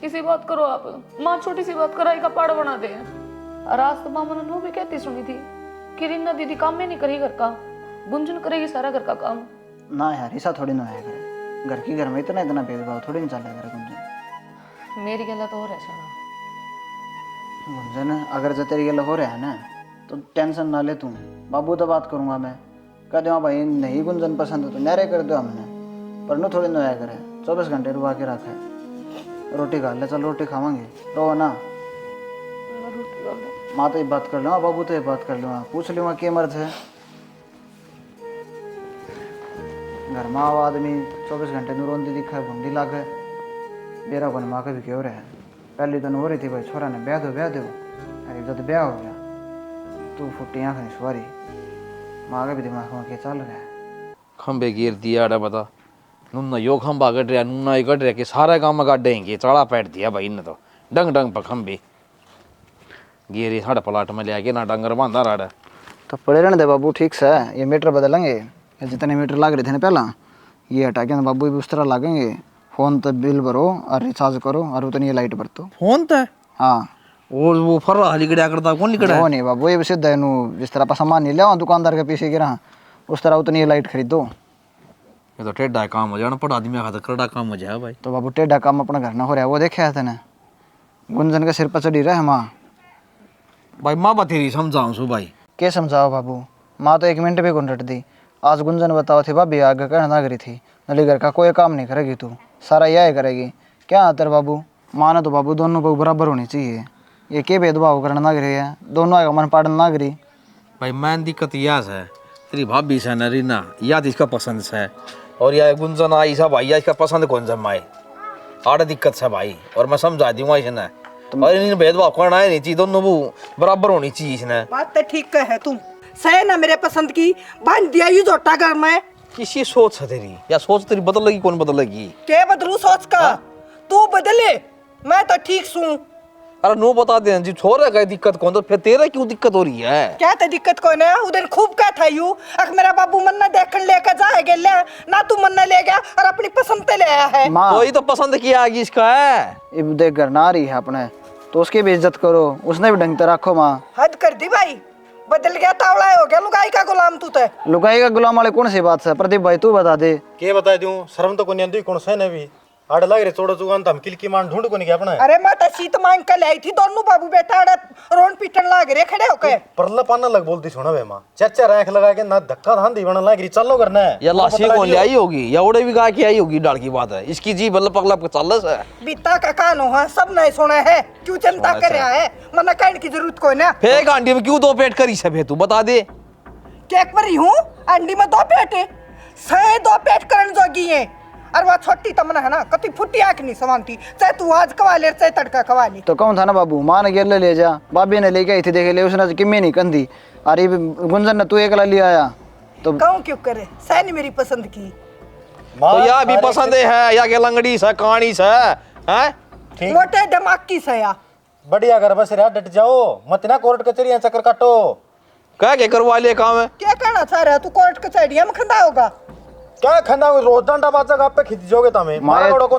इसी बात करो आप माँ छोटी सी बात कराई का पाड़ बना दे और आज तो माँ मैंने वो भी कहती सुनी थी कि रीना दीदी काम में नहीं करेगी घर का गुंजन करेगी सारा घर का काम ना यार ऐसा थोड़ी ना है करे घर की घर में इतना इतना भेदभाव थोड़ी नहीं चलेगा करे गुंजन मेरी गला तो और है शाना गुंजन अगर जो तेरी गला हो रहा है ना तो टेंशन ना ले तू बाबू तो बात करूंगा मैं कह दे भाई नहीं गुंजन पसंद है तो नहरे कर दो हमने पर नो थोड़ी ना करे 24 घंटे रुआ के रखा है रोटी खा ले चल रोटी खावांगे रो ना माँ तो ये बात कर लूँगा बाबू तो ये बात कर लूँगा पूछ लूँगा क्या मर्ज है घर में आओ आदमी 24 घंटे में रोंदी दिखा है भूंडी लाग है बेरा बन माँ का भी क्यों रहा है पहली दिन हो रही थी भाई छोरा ने ब्याह दो अरे जब ब्याह हो गया तू फुट्टी आँख नहीं सवारी माँ का भी दिमाग में क्या चल रहा है। खंबे गिर दिया अड़ा बता नुन्ना यो खंबा कट रहा नुन्ना ये कट रहा कि सारा काम काट देंगे चढ़ा पैट दिया भाई ने तो डंग डंग पर खंबे गिरी साढ़े प्लाट में ले आके ना डंगर बांधा रहा तो पड़े रहने दे बाबू, ठीक से ये मीटर बदलेंगे। ये जितने मीटर लग रहे थे ना पहला, ये हटा के ना बाबू भी उस तरह लगेंगे। फ़ोन तो बिल भरो और रिचार्ज करो और उतनी लाइट बरतो। फोन तो हाँ वो फर्रा लिकड़ा करता कौन लिकड़ा वो नहीं बाबू, ये सीधा नू जिस तरह आप सामान नहीं लिया दुकानदार के पीछे गिरा उस तरह उतनी लाइट खरीदो। ये तो टेढ़ा काम हो जाए पढ़ आदमी खाता करड़ा काम हो जाए भाई। तो बाबू टेढ़ा काम अपना घर ना हो रहा है, वो देखे थे ना गुंजन के सिर पर चढ़ी रहे माँ। भाई माँ बतेरी समझाऊँ सु भाई क्या समझाओ बाबू, माँ तो 1 मिनट भी कौन रट दी। आज गुंजन बताओ थी भाभी आगे कहना ना करी थी नली घर का कोई काम नहीं करेगी तू, सारा यह करेगी क्या आतर बाबू। माँ ने तो बाबू दोनों को बराबर होनी चाहिए, ये क्या भेदभाव करना ना करी है, दोनों का मन पाड़ना ना करी। भाई मैं दिक्कत यह है तेरी भाभी से न रीना याद इसका पसंद है और यह गुंजन आई सा भाई इसका पसंद कौन सा माए आड़ दिक्कत से भाई। और मैं समझा दूंगा इसने और इन भेदभाव करना है नहीं चाहिए, दोनों वो बराबर होनी चाहिए इसने। बात तो ठीक है तुम सही ना मेरे पसंद की बांध दिया यू जोटा घर में। किसी सोच है तेरी या सोच तेरी बदलेगी कौन बदलेगी? क्या बदलू सोच का? तू बदले, मैं तो ठीक सू। अरे नो बता दे जी छोड़ रहा दिक्कत कौन तो फिर तेरा क्यों दिक्कत हो रही है? क्या तो दिक्कत कौन है? उधर खूब क्या था यू अख मेरा बाबू मन्ना देखने लेकर जाएगा ले ना, तू मन्ना ले गया और अपनी पसंद पे ले आया है। माँ तो ये तो पसंद किया आगे इसका है, अब देख घर ना आ रही है अपने तो उसकी भी इज्जत करो, उसने भी ढंग से रखो। माँ हद कर दी भाई, बदल गया तावड़ा हो गया लुगाई का गुलाम तू तो। लुगाई का गुलाम वाले कौन सी बात है प्रदीप भाई, तू बता दे। के बता दूं शर्म तो कोनी आंदी कौन से ने भी आड़ लग रे चोड़ो जुगान तम किल की मान ढूंढ कोनी के अपना। अरे मैं तो सीत मांग कर लाई थी, दोनों बाबू बेटा अड़े रोन पीटन लाग रे खड़े होके। परला पाना लग बोलती सुना बे मां चाचा रैख लगा के ना धक्का धान दी बना लाग री चलो करना है या लाशी कौन ले आई होगी या उड़े भी गा के आई होगी डाल की बात है इसकी जी बल्ला पगला चल है बीता का कान हो सब नहीं सुना है, क्यों चिंता कर रहा है? मना कहने की जरूरत कोई ना। फेक आंटी में क्यों 2 पेट करी सब तू बता दे। केक पर ही हूँ अंडी में 2 पेट है, सही 2 पेट करन जोगी है। और वह छोटी तमना है ना कति फुटी आंख नहीं समानती, चाहे तू आज कवा ले चाहे तड़का कवा ले। तो कौन था ना बाबू, माँ ने गिर ले जा, बाबी ने लेके आई थी देखे ले, उसने किम्मी नहीं कंधी। अरे गुंजन ने तू एकला ले आया तो कहूँ क्यों करे, सही नहीं मेरी पसंद की। तो या भी पसंद है या के लंगड़ी सा कहानी सा है मोटे दिमाग की सया बढ़िया कर बस रे डट जाओ मत ना कोर्ट कचहरी चक्कर काटो। क्या के करवा ले काम है? क्या कहना चाह रहा है तू? कोर्ट कचहरिया में खंदा होगा क्या खंदा रोज डंडा बाजा आप पे खींच जोगे तमें मारा बड़ो को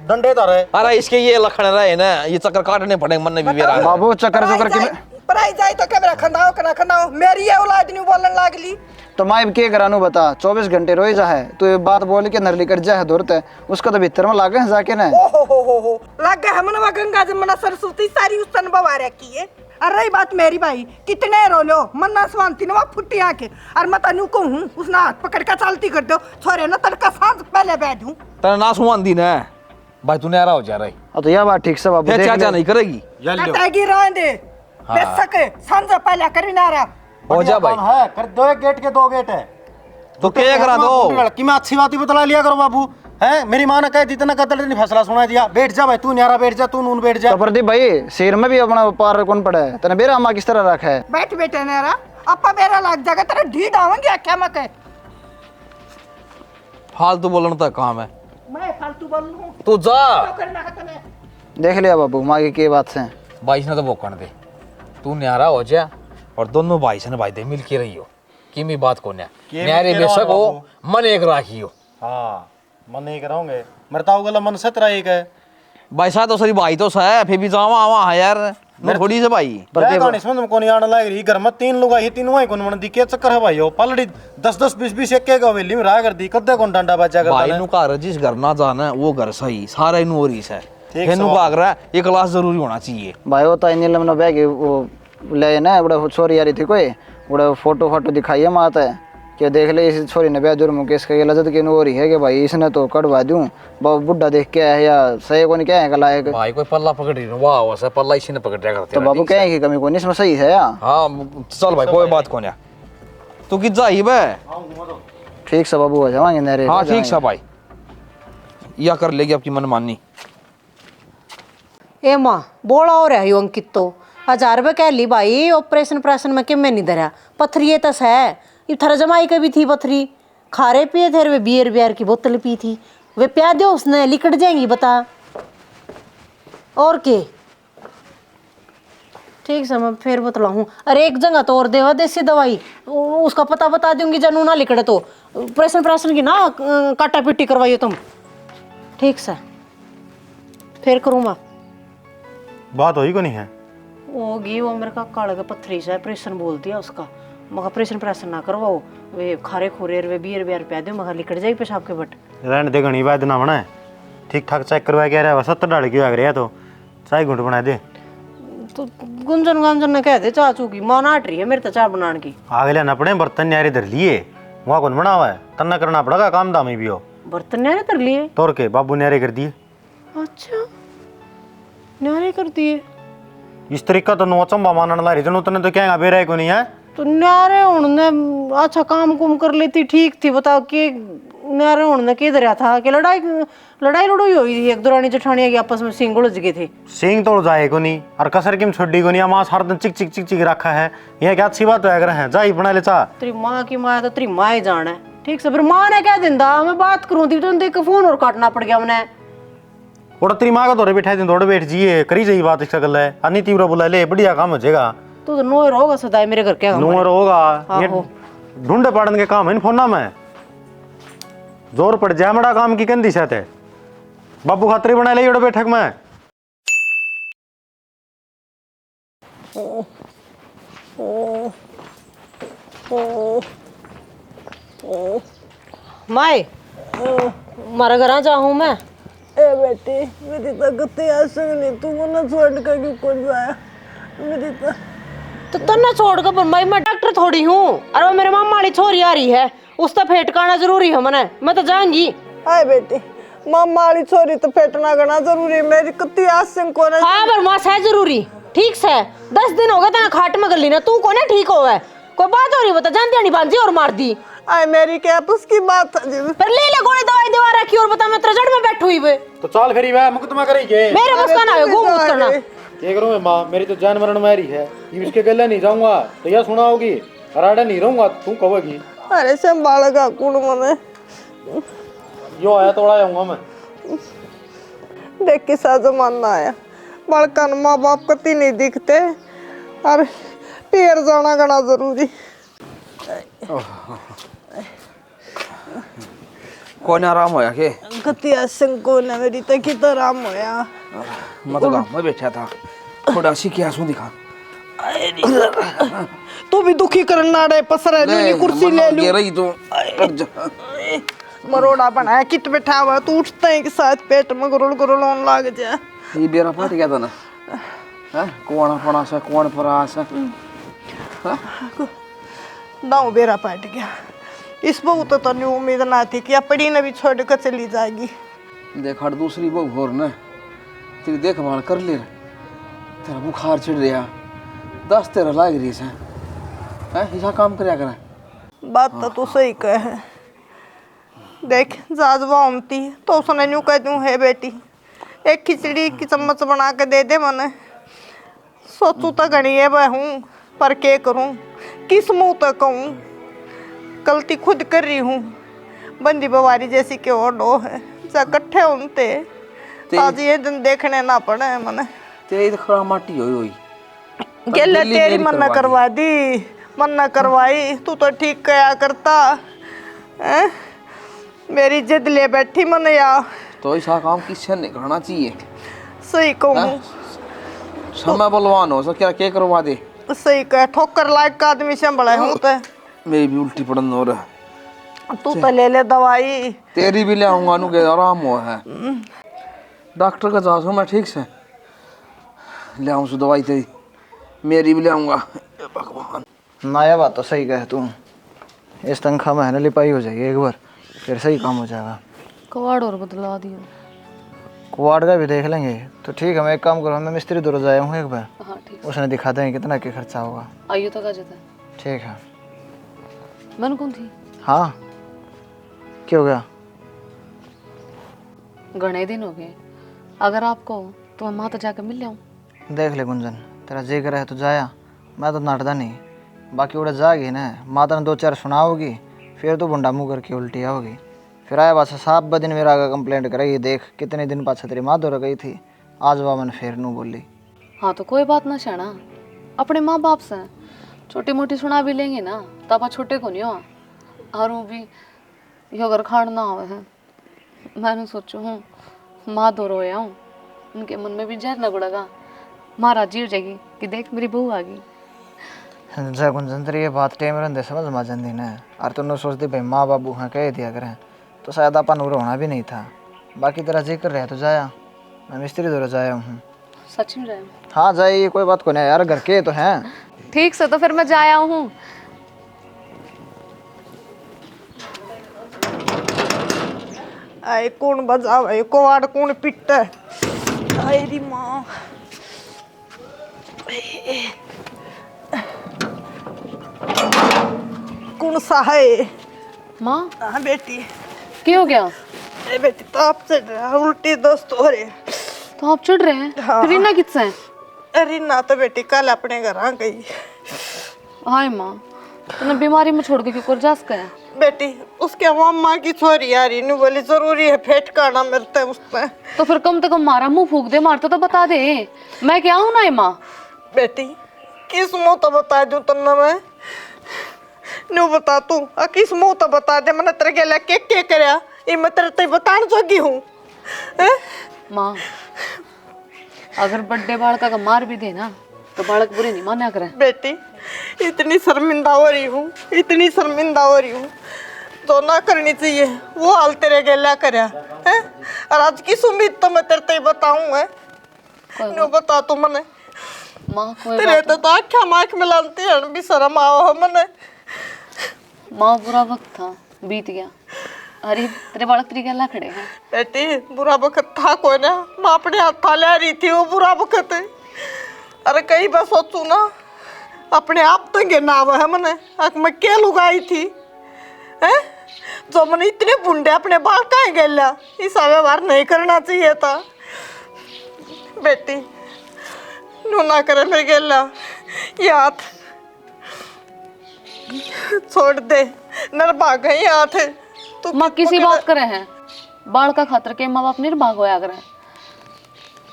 डंडे तार है। अरे इसके ये लखन रहे ना ये चक्कर काटने पड़ेंगे मन भी मेरा बाबू चक्कर चक्कर के पराई जाए तो क्या मेरा खंदाओ करा खंदाओ मेरी ये औलाद नहीं बोलने लागली। तो माँ के करानू बता 24 घंटे रोई जा है तो ये बात बोल के नरली कर जा है दूरत है उसका तो भीतर में लागे है जाके ना। ओ हो लग गया है मनवा गंगा जमुना सरस्वती सारी उस तन बवा रखी है। और रही बात मेरी भाई कितने रो लो मन्ना स्वांति नवा फुट्टी आके और मैं तनु को हूँ उसने हाथ पकड़ के चालती कर दो छोरे ना तड़का सांस पहले बैठ हूँ तेरा ना सुमान दी ना भाई तूने आ रहा हो जा रही तो यह बात ठीक से बाबू फिर चाचा नहीं करेगी कटेगी रहने बेशक सांस पहले कर ना रहा हो जा भाई है कर दो गेट के 2 गेट है तो क्या करा दो कि मैं अच्छी बात ही बतला लिया करो बाबू है। मेरी माँ ने कह दी इतना कतल नहीं फैसला सुना दिया बैठ जा भाई तू न्यारा बैठ जा तू नून बैठ जा। तो प्रदीप भाई शेर में भी अपना पार कौन पड़ा है तेने बेरा अम्मा किस तरह रखा है? बैठ बेटे नारा अपा बेरा लग जाएगा तेरा ढीठ आवेंगे क्या मत है। फालतू बोलना तो काम है मैं फालतू बोल लूं तू जा तो करना है तुम्हें। देख लिया बाबू माँ की बात से भाई ने तो बोकण दे तू न्यारा हो जा और दोनों भाई से भाई दे मिल के रही हो कि मी बात को न्यारे बेशक हो मन एक राखी हो। हाँ मन एक रहोगे मरता गला मन 17 एक है भाई साहब तो सही भाई तो है फिर भी जावा आवा है यार मैं थोड़ी से भाई पर कहानी समझ में कोनी आने लग रही घर में 3 लोग आई 3 वाई कोन मन दी के चक्कर है भाई हो पलड़ी 10-10 20-20 एक के हवेली में रहा कर दी कद्दे कोन डंडा बचा कर भाई नु का जिस घर ना जाना वो घर सही सारा नु हो रही है ठीक फेनु भाग रहा है ये क्लास जरूरी होना चाहिए भाई वो तो नीलम ने बैग वो ले ना बड़ा छोरी आ रही थी कोई बड़ा फोटो दिखाइए माता है कि देख ले इस छोरी ने ब्याह जुर्म केस का लजत के हो रही है कि भाई इसने तो कटवा दूं बुढ़ा देख के आया या सही को नहीं क्या है लायक भाई कोई पल्ला पकड़ रही वाह वैसा पल्ला इसी ने पकड़ रहा करते तो बाबू क्या है कि कमी को नहीं इसमें सही है यार। हाँ चल भाई कोई बात कोनी तू कित जाही बे ठीक से बाबू हो जाएंगे नरे। हाँ ठीक है भाई या कर लेगी आपकी मनमानी। ए माँ बोला हो रहा है अंकित तो 1000 रुपये कह ली भाई ऑपरेशन में कि मैं नहीं धरा पत्थरिए तस है ये थारा जमाई कभी थी पथरी, खारे पिए थे वे बियर बियर की बोतल पी थी, वे प्या दो उसने लिकट जाएंगी बता। और के ठीक है मैं फिर बतलाऊँ। अरे एक जगह तो और देवा देसी दवाई, उसका पता बता दूंगी जनू ना लिकड़े तो प्रेशन की ना काटा पिट्टी करवाइए तुम। ठीक से फिर करूँ मैं बात होई को नहीं है? होगी वो मेरे का काले का पत्थरी से प्रेशन बोल दिया उसका, मगर प्रेशन ना करवाओ, वे खारे खोरे वे बियर बियर प्या दो मगर लिकड़ जाएगी पेशाब के बट। रहने दे घनी बात ना बना, ठीक ठाक चेक करवा के रहा 70 डाल के आ गया तो चाय घुट बना दे। तो गुंजन ने कह दे चाचू की मां नाट रही है मेरे तो चाय बनाने की। आगे लेना पड़े बर्तन न्यारे धर लिए, वहाँ कौन बना हुआ है, तन्ना करना पड़ेगा काम दामी भी हो। बर्तन न्यारे कर लिए? तोड़ के बाबू न्यारे कर दिए। अच्छा न्यारे कर दिए? इस तरीका तो नोचम मानने ला रही तने तो क्या बेरा को नहीं है। तो न्यारे उन्होंने अच्छा काम कुम कर लेती ठीक थी, बताओ कि न्यारे उन्होंने किधर था कि लड़ाई लड़ाई हुई थी एक दौरानी जेठानिया की आपस में सिंग उलझ गए थे। सिंग तोड़ जाए को नहीं और कसर किम छोड़ी को नहीं, मां हर दिन चिक चिक चिक चिक रखा है, यह क्या अच्छी बात है जा ही बना ले चा। तेरी माँ की माँ तो तेरी माँ ही जाना है। ठीक से फिर माँ ने क्या दिंदा मैं बात करूँ थी तो देख फोन और काटना पड़ गया मैंने। और तेरी माँ का दौरे बैठा दिन दौड़े बैठ जिए करी जाइए बात इसका गल है अन्नी तीव्र बोला ले बढ़िया काम हो जाएगा। तू तो नोर होगा सदाई मेरे घर क्या नोर होगा ये ढूंढे पड़न के काम है फोना में जोर पड़ जाए मड़ा काम की कंदी से बाबू खातरी बना ले बैठक में। माए मारा घर जाऊँ मैं। ए बेटी मेरी तकत आसंग नहीं, तू ना छोड़ कर क्यों कौन जाया मेरी तो तन्ना छोड़ कर मैं डॉक्टर थोड़ी हूँ। अरे वो मेरे मामा वाली छोरी आ रही है उसका फेटकाना जरूरी है मने, मैं तो जाऊंगी। हाय बेटी मामा वाली छोरी तो फेटना गना जरूरी है, मेरी कत्ती आसंग को ना। हाँ पर मां है जरूरी ठीक से 10 दिन हो गए तना खाट में गली ना तू को ना ठीक होवे कोई बात हो रही बता जानती नहीं बांधी और मार दी। आय मेरी क्या उसकी बात है जी। पर ले गोली दवाई दवा रखी और बता मैं तेरे जड़ में बैठू हुई वे तो चाल फेरी वे मुकदमा करेंगे मेरे बस का ना है घूम मत करना। ये करूँ मैं माँ मेरी तो जान मरण मारी है, ये इसके गले नहीं जाऊंगा तो यह सुना होगी हराड़ा नहीं रहूंगा तू कहोगी। अरे संभालेगा कौन मने, यो आया तोड़ा जाऊंगा मैं। देख किसा जमाना आया बड़कन माँ बाप कति नहीं दिखते और पैर जाना गना जरूरी। कौन आराम होया के कति आसंग को ना मेरी तो कितना आराम होया। मैं तो गांव में बैठा था थोड़ा सी क्या सू दिखा तू भी दुखी करना रे पसर है कुर्सी ले लूं रही तो मरोड़ा बनाया कित बैठा हुआ तू उठता है के साथ पेट में गुरुल गुरुल होने लग जा। ये बेरा फट गया था ना हैं कौन पड़ा सा कौन पड़ा सा दाऊ बेरा पाट गया। इस बहू तो नहीं उम्मीद ना थी कि अपनी ने भी छोड़ कर चली जाएगी। देख हट दूसरी बहू होर ने तेरी देखभाल कर ले तेरा बुखार चढ़ रहा 10 तेरा लाग रही है ऐसा काम करया करे। बात तो तू सही कह है। देख जाजवा उमती तो उसने यूँ कह दूँ है बेटी एक खिचड़ी की चम्मच बना के दे दे मने, सोचू तो घनी है वह हूँ पर के करूँ किस मुँह तक कहूँ, गलती खुद कर रही हूँ बंदी बवारी जैसी के और डो है जा कट्ठे उनते आज ये दिन देखने ना पड़े मने। तेरी तो खड़ा माटी होई गेले तेरी मन करवा दी मन न करवाई तू तो ठीक कया करता है? मेरी जिद ले बैठी मन या तो ऐसा काम किससे नहीं करना चाहिए। सही कहूँ समय बलवान हो सो क्या करवा दे। सही कह ठोकर लायक का आदमी संभला हूँ तो मेरी भी उल्टी पड़न हो रहा तू तो ले ले दवाई तेरी भी ले आऊंगा नु के आराम हो है डॉक्टर का जांच मैं ठीक से ले आऊँ सो दवाई तेरी मेरी भी ले आऊंगा। भगवान नाया बात तो सही कहे तू, इस तनख्वाह में है ना लिपाई हो जाएगी एक बार फिर सही काम हो जाएगा। कवाड़ और बदला दियो। कुआड़ का भी देख लेंगे तो ठीक है। मैं एक काम करूँ मैं मिस्त्री दूर जाया हूँ एक बार, हाँ ठीक उसने दिखा देंगे कितना क्या खर्चा होगा। आइयो तो का जाता ठीक है। मन कौन थी हाँ क्या हो गया? घने दिन हो गए अगर आपको तो मैं माता जाकर मिल जाऊँ। देख ले गुंजन तेरा जिक्र है तो जाया, मैं तो नाटदा नहीं, बाकी उड़े जागी ना माता ने 2-4 सुनाओगी, फिर तो बुंडा मुँह करके उल्टी आओगी। फिर आया बस साफ बदिन मेरा आगे कंप्लेंट करेगी, देख कितने दिन पाछे तेरी माँ दौड़ गई थी, आज वह मैंने फिर नू बोली। हाँ तो कोई बात ना शाना, अपने माँ बाप से छोटी मोटी सुना भी लेंगे ना, तब आप छोटे को नहीं हो। और वो भी यो अगर खाड़ ना हो है, मैंने सोचू हूँ माँ दो रोया हूँ, उनके मन में भी जहर न गुड़ेगा, माँ राजी हो जाएगी कि देख मेरी बहू आ गई। जय गुंजन तेरी ये बात टाइम रहते समझ में आ जाती ना। और तुमने सोचती भाई माँ बाबू हाँ कह दिया करें तो शायद अपन रोना भी नहीं था। बाकी तेरा जिक्र रहे तो जाया, मैं मिस्त्री दौरा जाया हूँ। सच में जाए? हाँ जाइए, कोई बात को नहीं यार, घर के तो हैं। ठीक से, तो फिर मैं जाया हूँ। आए कौन बजावे कोवाड़, कौन पिटे, आए री माँ। कौन सा है? माँ हाँ बेटी। क्या हो गया? ए बेटी ताप चढ़ रहा है, उल्टी दस्त हो रही। तो आप चिढ़ रहे हैं? हाँ। फिर रीना किससे है? अरे ना तो बेटी कल अपने घर आ गई। हाय माँ, तूने बीमारी में छोड़ के क्यों कर जास गया? बेटी उसके मामा की छोरी आ रही नहीं, बोली जरूरी है फेट करना मिलता है उसमें। तो फिर कम से कम मारा मुंह फूक दे, मारता तो बता दे, मैं क्या हूँ ना माँ। बेटी किस मुँह तो बता दूं तुमने, मैं न्यू बता तू किस मुँह तो बता दे, मैंने तेरे गेला के करया ये मैं तेरे ते बताने जोगी हूँ। माँ अगर बड्डे बालक का मार भी दे ना तो बालक बुरे नहीं माना करे। बेटी इतनी शर्मिंदा हो रही हूँ, इतनी शर्मिंदा हो रही हूँ, तो ना करनी चाहिए वो हाल तेरे गेला करया है। और आज किस उम्मीद तो मैं तेरे ते बताऊँ है, न्यू बता तू मने। माँ कोई तेरे बात तो आँखें माँख मिलाती है भी शर्म आओ मने। माँ बुरा वक्त था, बीत गया। अरे तेरे बालक तेरी गला खड़े हैं। बेटी बुरा वक्त था कोई ना, मैं अपने हाथ ले रही थी वो बुरा वक्त है। अरे कहीं बस सोचू ना अपने आप तो गिरना है मैंने, मैं क्या लुगाई थी हैं, जो मैंने इतने बुंडे अपने बाल कहाँ गेला, इस व्यवहार नहीं करना चाहिए था। बेटी नू ना करे मेरे गेला, ये हाथ छोड़ दे, निर्भाग है ये हाथ। तू माँ किसी बात करे हैं, बाल का खातर के माँ बाप निर्भाग होया करे।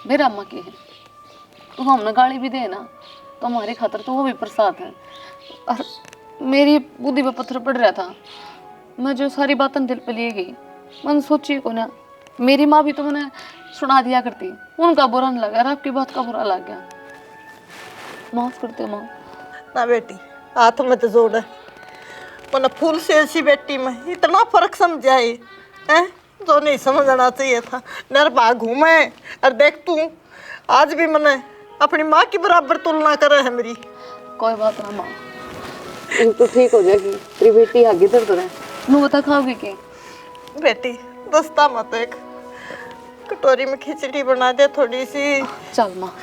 मेरा अम्मा की है, तू हमने गाली भी दे ना तो हमारी खातर तो वो भी प्रसाद है। और मेरी बुद्धि पे पत्थर पड़ रहा था, मैं जो सारी बातें दिल पे लिए गई, मैंने सोची को ना मेरी माँ भी तो मैंने सुना दिया करती, उनका बुरा नहीं लगा और आपकी बात का बुरा लग गया। माफ करते माँ। ना बेटी हाथ में तो जोड़ है, मैंने फूल से ऐसी बेटी में इतना फर्क समझा है जो नहीं समझना चाहिए था। निर्भाग हूँ मैं, और देख तू आज भी मैंने अपनी माँ की बराबर तुलना करे है मेरी। कोई बात ना माँ, तो ठीक हो जाएगी, तेरी बेटी आगे दर्द रहे। नू बता खाओगी क्या? बेटी दस्ता मत, एक कटोरी में खिचड़ी बना दे थोड़ी सी। चल माँ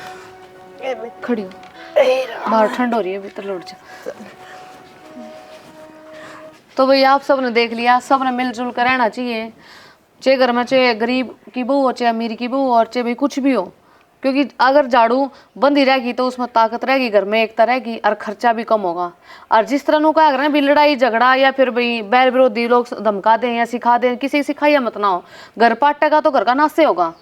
खड़ी हो, बाहर ठंड हो रही है, भीतर लौट जा। तो भाई आप सब ने देख लिया, सब ने मिलजुल कर रहना चाहिए, चाहे घर में चाहे गरीब की बहू हो चाहे अमीर की बहू हो, और चाहे भाई कुछ भी हो, क्योंकि अगर झाड़ू बंदी रहेगी तो उसमें ताकत रहेगी, घर में एकता रहेगी और खर्चा भी कम होगा। और जिस तरह नु कहा भी लड़ाई झगड़ा या फिर भाई बैर विरोधी लोग धमका दें या सिखा दें, किसी सिखाइया मत ना हो, घर पाटेगा तो घर का नाश होगा।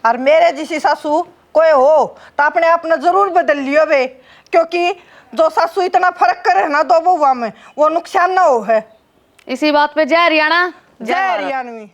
और मेरे जैसी सासू कोई हो तो अपने आप ने जरूर बदल लियो बे, क्योंकि जो सासू इतना फर्क करे ना दो बहुआ में वो नुकसान ना हो है। इसी बात पे जय हरियाणा, जय हरियाणवी।